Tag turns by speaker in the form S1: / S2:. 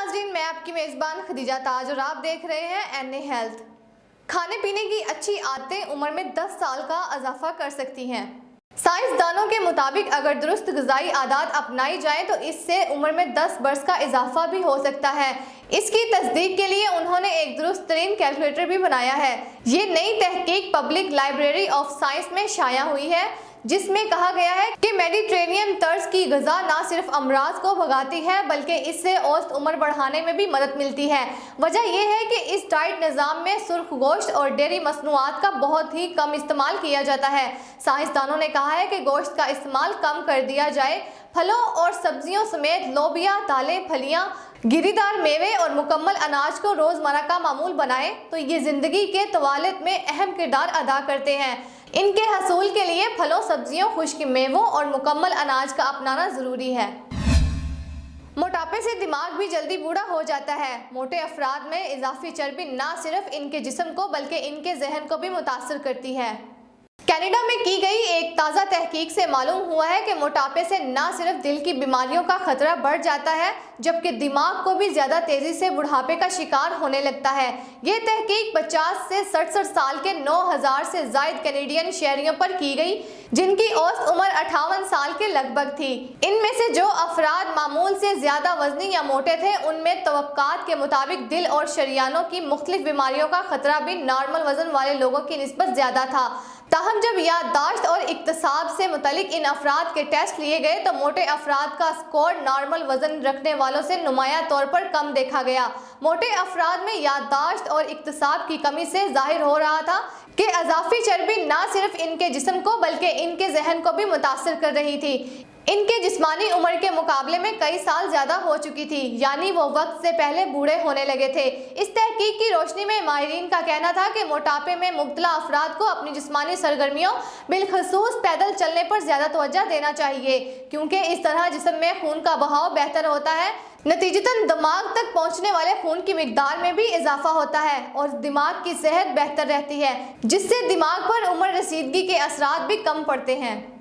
S1: नाज़रीन, मैं आपकी मेज़बान खदीजा ताज और आप देख रहे हैं एन ए हेल्थ। खाने पीने की अच्छी आदतें उम्र में 10 साल का इजाफा कर सकती हैं। साइंसदानों के मुताबिक अगर दुरुस्त ग़िज़ाई आदत अपनाई जाए तो इससे उम्र में 10 बरस का इजाफा भी हो सकता है। इसकी तस्दीक के लिए उन्होंने एक दुरुस्त तरीन कैलकुलेटर भी बनाया है। ये नई तहकीक पब्लिक लाइब्रेरी ऑफ साइंस में शाया हुई है, जिसमें कहा गया है कि मेडिटेरेनियन तर्ज की ग़िज़ा ना सिर्फ अमराज को भगाती है बल्कि इससे औसत उम्र बढ़ाने में भी मदद मिलती है। वजह यह है कि इस डाइट निज़ाम में सुर्ख गोश्त और डेयरी मसनूआत का बहुत ही कम इस्तेमाल किया जाता है। साइंसदानों ने कहा है कि गोश्त का इस्तेमाल कम कर दिया जाए, फलों और सब्जियों समेत लोबिया, दालें, फलियां, गिरीदार मेवे और मुकम्मल अनाज को रोज़मर्रा का मामूल बनाएं तो ये ज़िंदगी के तवालिद में अहम किरदार अदा करते हैं। इनके हसूल के लिए फलों, सब्जियों, खुश्क मेवों और मुकम्मल अनाज का अपनाना ज़रूरी है। मोटापे से दिमाग भी जल्दी बूढ़ा हो जाता है। मोटे अफराद में इजाफी चर्बी ना सिर्फ इनके जिस्म को बल्कि इनके जहन को भी मुतासर करती है। कनाडा में की गई एक ताज़ा तहकीक से मालूम हुआ है कि मोटापे से ना सिर्फ दिल की बीमारियों का खतरा बढ़ जाता है जबकि दिमाग को भी ज़्यादा तेज़ी से बुढ़ापे का शिकार होने लगता है। ये तहकीक 50 से 67 साल के 9000 से ज़ायद कैनेडियन शहरियों पर की गई, जिनकी औसत उम्र 58 साल के लगभग थी। इनमें से जो अफराद मामूल से ज़्यादा वजनी या मोटे थे, उनमें तवक्कात के मुताबिक दिल और शरियानों की मुख्तलिफ बीमारियों का खतरा भी नॉर्मल वजन वाले लोगों की निस्बत ज़्यादा था। ताहम जब याददाश्त और इक्तसाब से मुतलिक इन अफराद के टेस्ट लिए गए तो मोटे अफराद का स्कोर नॉर्मल वजन रखने वालों से नुमाया तौर पर कम देखा गया। मोटे अफराद में याददाश्त और इक्तसाब की कमी से जाहिर हो रहा था कि अज़ाफ़ी चर्बी ना सिर्फ इनके जिस्म को बल्कि इनके जहन को भी मुतासर कर रही थी। इनके जिस्मानी उम्र के मुकाबले में कई साल ज़्यादा हो चुकी थी, यानी वो वक्त से पहले बूढ़े होने लगे थे। इस तहकीक की रोशनी में माहिरीन का कहना था कि मोटापे में मुब्तला अफराद को अपनी जिस्मानी सरगर्मियों बिलखसूस पैदल चलने पर ज़्यादा तवज्जो देना चाहिए, क्योंकि इस तरह जिस्म में खून का बहाव बेहतर होता है। नतीजतन दिमाग तक पहुंचने वाले खून की मिकदार में भी इजाफा होता है और दिमाग की सेहत बेहतर रहती है, जिससे दिमाग पर उम्र रसीदगी के असरात भी कम पड़ते हैं।